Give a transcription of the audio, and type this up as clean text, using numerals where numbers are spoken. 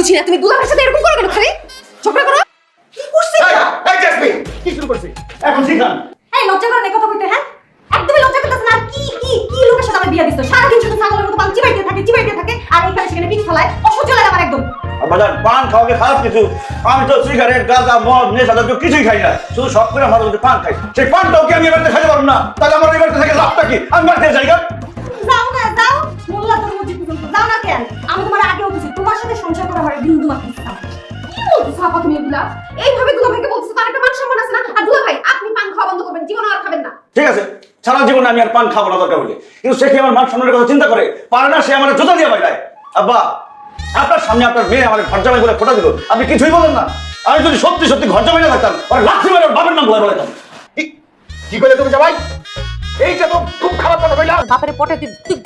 বুঝি না তুমি দুলাভাইয়ের সাথে এরকম করো কেন? খালি ঝগড়া করো। কি করছিস? এই জাসমিন কি শুরু করছিস এখন শিখান এই লজ্জা করে না কথা কইতে, হ্যাঁ? একদমই লজ্জা করতেছ না। আর কি লোকের সাথে আমার বিয়ে দিছো? সারাদিন শুধু ছাগলের মতো পান চিবাইতে থাকে আর এখানে সেখানে পিঠ ফেলায়। অসহ্য লাগে আমার একদম। বাজার পান খাওয়াকে খারাপ কিছু আমি তো সিগারেট গাঁজা মদ নেশা জাতীয় কিছুই খাই না শুধু শখ করে আমার মধ্যে পান খাই সেই পানটাও কি আমি এবারে খাইতে পারবো না তাহলে আমার এবারে থেকে লাভটা কি আমি বাড়িতে যাই গা যাও না যাও মোল্লা তোর মসজিদ পর্যন্ত যাও না কেন? আমি তোমার আগেও বলছি তোমার সাথে সংসার করা আমার দিন তোমার ইচ্ছা। কি বলছো আপা তুমি এগুলা? এইভাবে দুলাভাইকে বলছো তার একটা মান সম্মান আছে না? আর দুলাভাই আপনি পান খাওয়া বন্ধ করবেন, জীবনে আর খাবেন না। ঠিক আছে সারা জীবনে আমি আর পান খাবো না দরকার হলে কিন্তু সে কি আমার মান সম্মানের কথা চিন্তা করে পারে না সে আমার জুতা দিয়ে বাইরায় আব্বা আপনার সামনে আপনার মেয়ে আমার ঘর জামাই বলে ফোটা দিল আপনি কিছুই বলেন না আমি যদি সত্যি সত্যি ঘর জামাই না থাকতাম আর লাঠি মেরে ওর বাবার নাম বলে কি করে তুমি জামাই এইটা তো খুব খারাপ কথা কইলা বাপের পটে তুই